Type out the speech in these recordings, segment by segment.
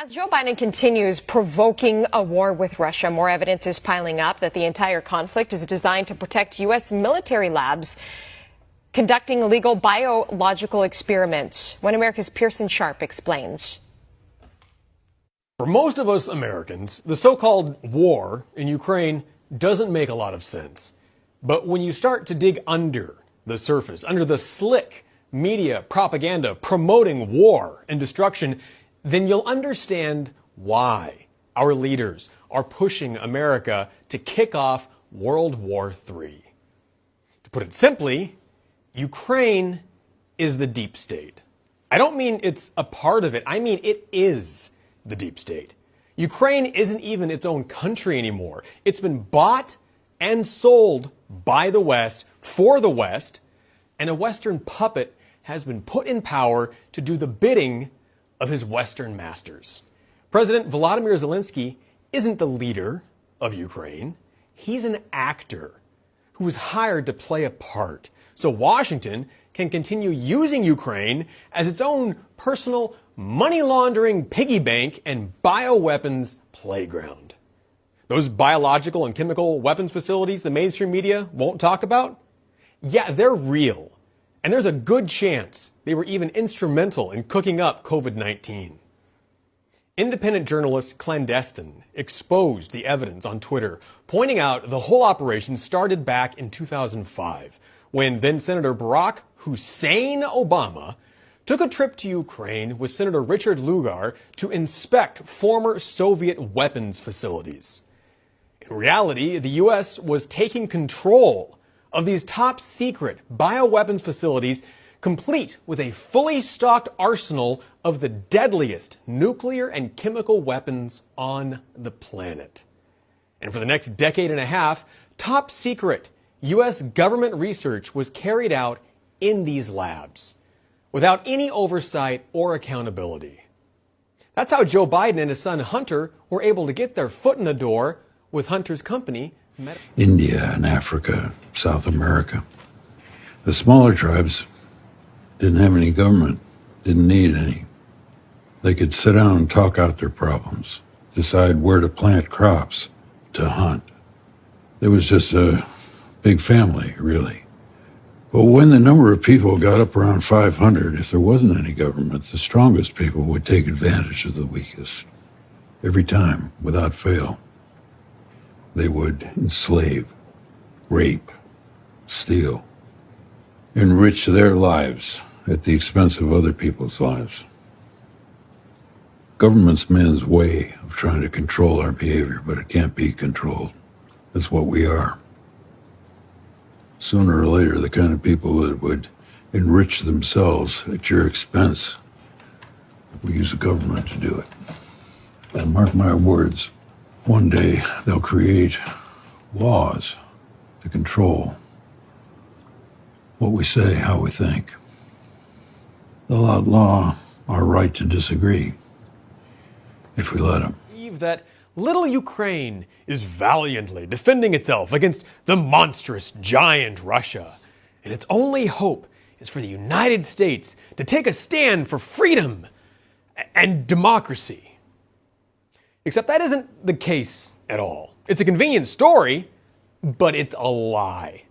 As Joe Biden continues provoking a war with Russia, more evidence is piling up that the entire conflict is designed to protect U.S. military labs conducting illegal biological experiments. One America's Pearson Sharp explains. For most of us Americans, the so-called war in Ukraine doesn't make a lot of sense. But when you start to dig under the surface, under the slick media propaganda promoting war and destruction, then you'll understand why our leaders are pushing America to kick off World War III. To put it simply, Ukraine is the deep state. I don't mean it's a part of it. I mean it is the deep state. Ukraine isn't even its own country anymore. It's been bought and sold by the West for the West, and a Western puppet has been put in power to do the bidding of his Western masters. President Volodymyr Zelensky isn't the leader of Ukraine. He's an actor who was hired to play a part so Washington can continue using Ukraine as its own personal money laundering piggy bank and bioweapons playground. Those biological and chemical weapons facilities the mainstream media won't talk about? Yeah, they're real. And there's a good chance they were even instrumental in cooking up COVID-19. Independent journalist Clandestine exposed the evidence on Twitter, pointing out the whole operation started back in 2005, when then-Senator Barack Hussein Obama took a trip to Ukraine with Senator Richard Lugar to inspect former Soviet weapons facilities. In reality, the U.S. was taking control of these top-secret bioweapons facilities, complete with a fully stocked arsenal of the deadliest nuclear and chemical weapons on the planet. And for the next decade and a half, top-secret U.S. government research was carried out in these labs, without any oversight or accountability. That's how Joe Biden and his son Hunter were able to get their foot in the door with Hunter's company, India and Africa, South America. The smaller tribes didn't have any government, didn't need any. They could sit down and talk out their problems, decide where to plant crops, to hunt. It was just a big family, really. But when the number of people got up around 500, if there wasn't any government, the strongest people would take advantage of the weakest. Every time, without fail. They would enslave, rape, steal, enrich their lives at the expense of other people's lives. Government's man's way of trying to control our behavior, but it can't be controlled. That's what we are. Sooner or later, the kind of people that would enrich themselves at your expense, we use the government to do it. And mark my words, one day they'll create laws to control what we say, how we think. They'll outlaw our right to disagree if we let them. That little Ukraine is valiantly defending itself against the monstrous giant Russia. And its only hope is for the United States to take a stand for freedom and democracy. Except that isn't the case at all. It's a convenient story, but it's a lie.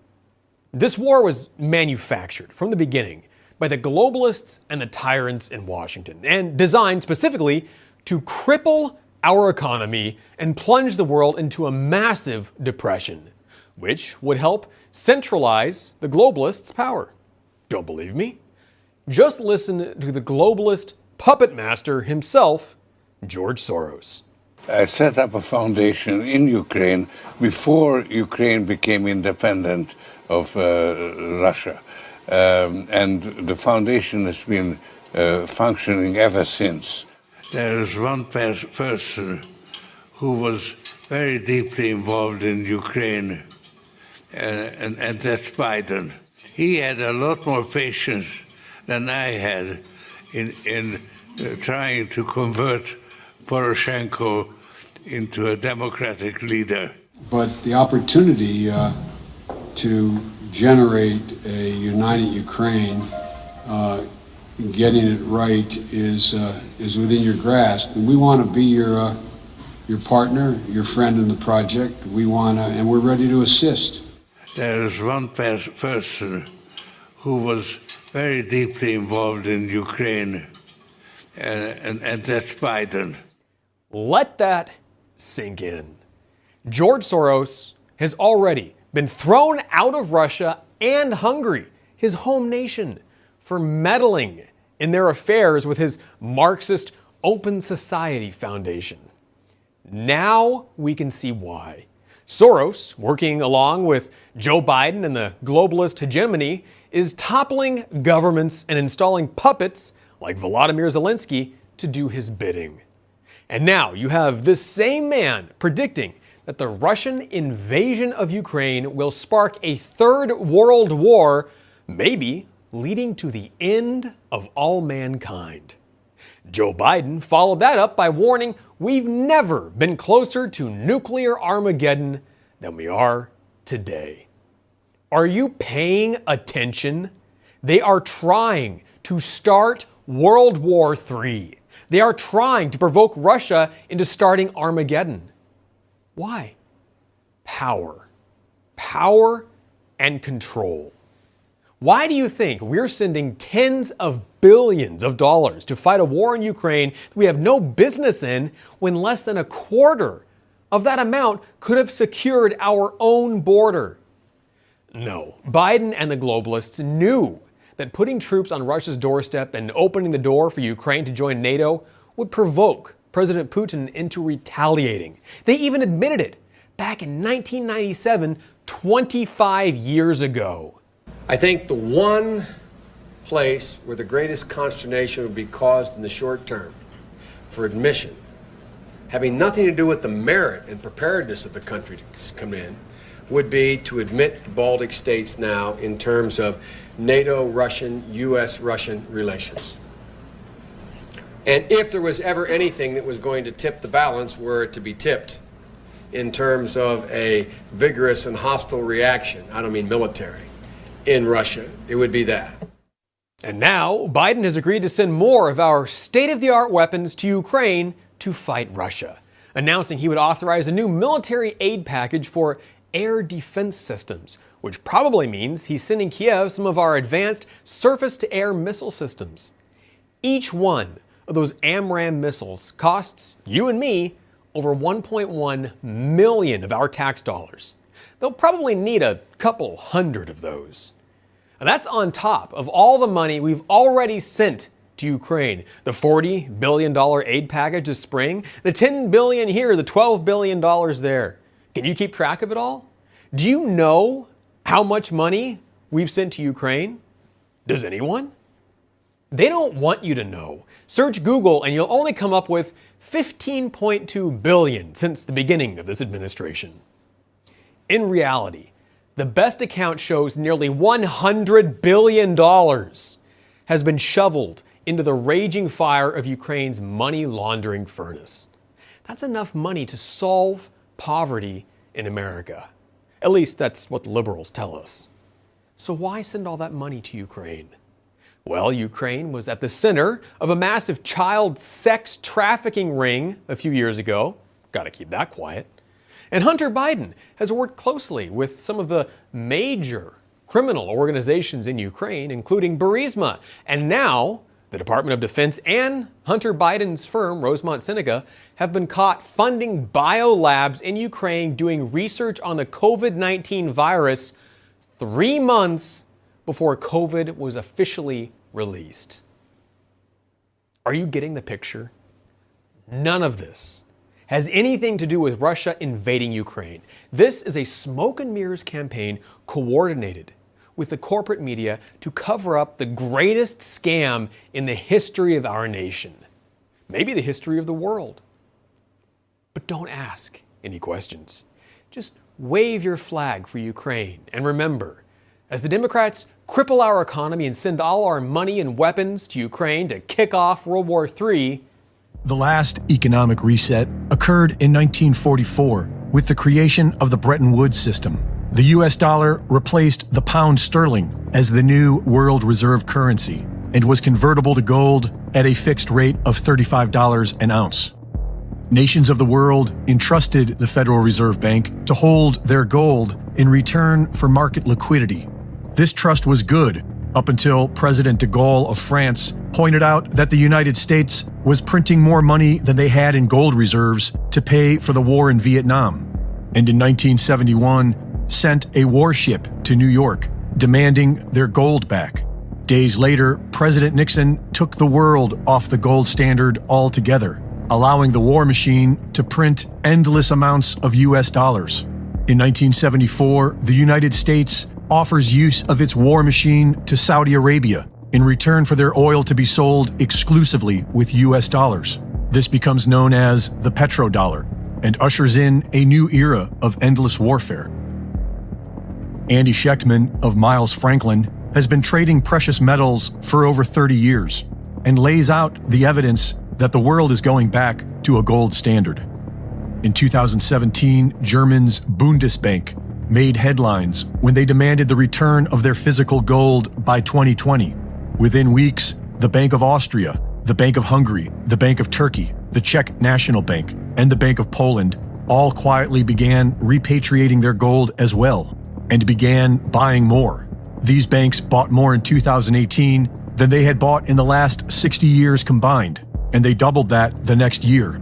This war was manufactured from the beginning by the globalists and the tyrants in Washington, and designed specifically to cripple our economy and plunge the world into a massive depression, which would help centralize the globalists' power. Don't believe me? Just listen to the globalist puppet master himself, George Soros. I set up a foundation in Ukraine before Ukraine became independent of Russia. And the foundation has been functioning ever since. There is one person who was very deeply involved in Ukraine, and that's Biden. He had a lot more patience than I had in trying to convert Poroshenko into a democratic leader. But the opportunity to generate a united Ukraine getting it right is within your grasp. And we want to be your partner, your friend in the project. And we're ready to assist. There is one person who was very deeply involved in Ukraine, and that's Biden. Let that sink in. George Soros has already been thrown out of Russia and Hungary, his home nation, for meddling in their affairs with his Marxist Open Society Foundation. Now we can see why. Soros, working along with Joe Biden and the globalist hegemony, is toppling governments and installing puppets like Volodymyr Zelensky to do his bidding. And now you have this same man predicting that the Russian invasion of Ukraine will spark a third world war, maybe leading to the end of all mankind. Joe Biden followed that up by warning we've never been closer to nuclear Armageddon than we are today. Are you paying attention? They are trying to start World War III. They are trying to provoke Russia into starting Armageddon. Why? Power. Power and control. Why do you think we're sending tens of billions of dollars to fight a war in Ukraine that we have no business in when less than a quarter of that amount could have secured our own border? No, Biden and the globalists knew that putting troops on Russia's doorstep and opening the door for Ukraine to join NATO would provoke President Putin into retaliating. They even admitted it back in 1997, 25 years ago. I think the one place where the greatest consternation would be caused in the short term for admission, having nothing to do with the merit and preparedness of the country to come in, would be to admit the Baltic states now in terms of NATO-Russian, U.S.-Russian relations. And if there was ever anything that was going to tip the balance, were it to be tipped in terms of a vigorous and hostile reaction, I don't mean military, in Russia, it would be that. And now Biden has agreed to send more of our state-of-the-art weapons to Ukraine to fight Russia, announcing he would authorize a new military aid package for air defense systems, which probably means he's sending Kiev some of our advanced surface-to-air missile systems. Each one of those AMRAAM missiles costs you and me over 1.1 million of our tax dollars. They'll probably need a couple hundred of those. And that's on top of all the money we've already sent to Ukraine. The $40 billion aid package this spring, the $10 billion here, the $12 billion there. Can you keep track of it all? Do you know how much money we've sent to Ukraine? Does anyone? They don't want you to know. Search Google and you'll only come up with $15.2 billion since the beginning of this administration. In reality, the best account shows nearly $100 billion has been shoveled into the raging fire of Ukraine's money laundering furnace. That's enough money to solve poverty in America. At least that's what the liberals tell us. So why send all that money to Ukraine? Well, Ukraine was at the center of a massive child sex trafficking ring a few years ago. Gotta keep that quiet. And Hunter Biden has worked closely with some of the major criminal organizations in Ukraine, including Burisma. And now, the Department of Defense and Hunter Biden's firm, Rosemont Seneca, have been caught funding biolabs in Ukraine doing research on the COVID-19 virus 3 months before COVID was officially released. Are you getting the picture? None of this has anything to do with Russia invading Ukraine. This is a smoke and mirrors campaign coordinated with the corporate media to cover up the greatest scam in the history of our nation, maybe the history of the world. But don't ask any questions. Just wave your flag for Ukraine. And remember, as the Democrats cripple our economy and send all our money and weapons to Ukraine to kick off World War III, the last economic reset occurred in 1944 with the creation of the Bretton Woods system. The US dollar replaced the pound sterling as the new world reserve currency. and was convertible to gold at a fixed rate of $35 an ounce. Nations of the world entrusted the Federal Reserve Bank to hold their gold in return for market liquidity. This trust was good up until President de Gaulle of France pointed out that the United States was printing more money than they had in gold reserves to pay for the war in Vietnam, and in 1971 sent a warship to New York demanding their gold back. Days later, President Nixon took the world off the gold standard altogether, allowing the war machine to print endless amounts of US dollars. In 1974, the United States offers use of its war machine to Saudi Arabia in return for their oil to be sold exclusively with US dollars. This becomes known as the petrodollar and ushers in a new era of endless warfare. Andy Schechtman of Miles Franklin has been trading precious metals for over 30 years and lays out the evidence that the world is going back to a gold standard. In 2017, Germany's Bundesbank made headlines when they demanded the return of their physical gold by 2020. Within weeks, the Bank of Austria, the Bank of Hungary, the Bank of Turkey, the Czech National Bank, and the Bank of Poland all quietly began repatriating their gold as well and began buying more. These banks bought more in 2018 than they had bought in the last 60 years combined, and they doubled that the next year.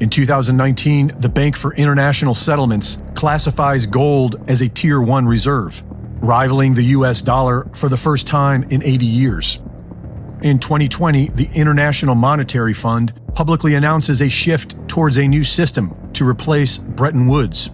In 2019, the Bank for International Settlements classifies gold as a Tier 1 reserve, rivaling the US dollar for the first time in 80 years. In 2020, the International Monetary Fund publicly announces a shift towards a new system to replace Bretton Woods.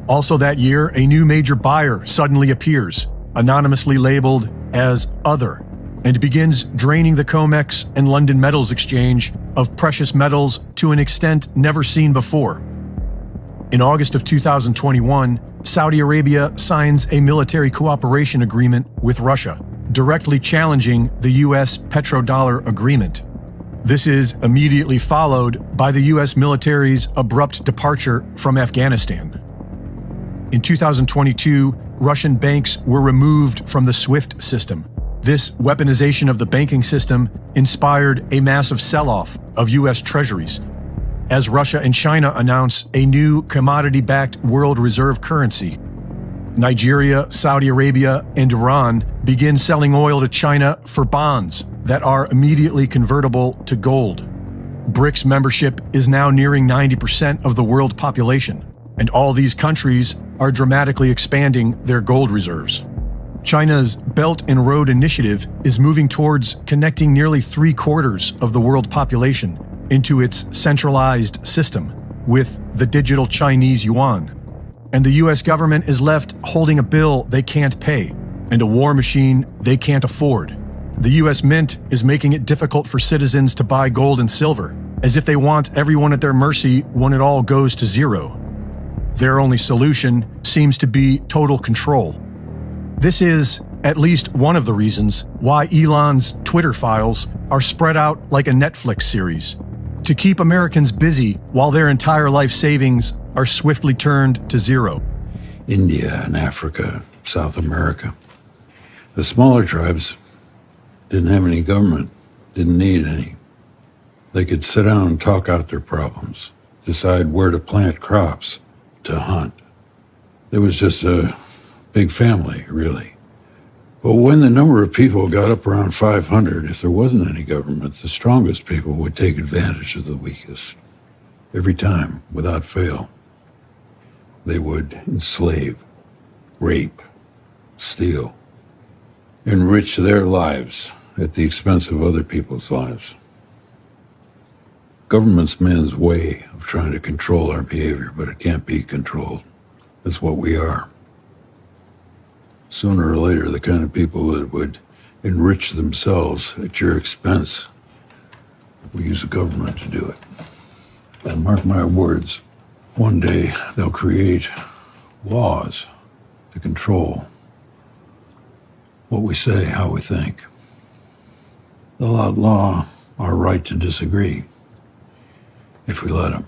Also that year, a new major buyer suddenly appears, anonymously labeled as Other, and begins draining the COMEX and London Metals Exchange of precious metals to an extent never seen before. In August of 2021, Saudi Arabia signs a military cooperation agreement with Russia, directly challenging the US petrodollar agreement. This is immediately followed by the US military's abrupt departure from Afghanistan. In 2022, Russian banks were removed from the SWIFT system. This weaponization of the banking system inspired a massive sell-off of US treasuries, as Russia and China announce a new commodity-backed world reserve currency. Nigeria, Saudi Arabia, and Iran begin selling oil to China for bonds that are immediately convertible to gold. BRICS membership is now nearing 90% of the world population, and all these countries are dramatically expanding their gold reserves. China's Belt and Road Initiative is moving towards connecting nearly 3/4 of the world population into its centralized system with the digital Chinese yuan. And the US government is left holding a bill they can't pay and a war machine they can't afford. The US Mint is making it difficult for citizens to buy gold and silver, as if they want everyone at their mercy when it all goes to zero. Their only solution seems to be total control. This is at least one of the reasons why Elon's Twitter files are spread out like a Netflix series, to keep Americans busy while their entire life savings are swiftly turned to zero. India and Africa, South America. The smaller tribes didn't have any government, didn't need any. They could sit down and talk out their problems, decide where to plant crops, to hunt. It was just a big family, really. But when the number of people got up around 500, if there wasn't any government, the strongest people would take advantage of the weakest. Every time, without fail. They would enslave, rape, steal, enrich their lives at the expense of other people's lives. Government's man's way of trying to control our behavior, but it can't be controlled. That's what we are. Sooner or later, the kind of people that would enrich themselves at your expense will use the government to do it. And mark my words, one day they'll create laws to control what we say, how we think. They'll outlaw our right to disagree if we let them.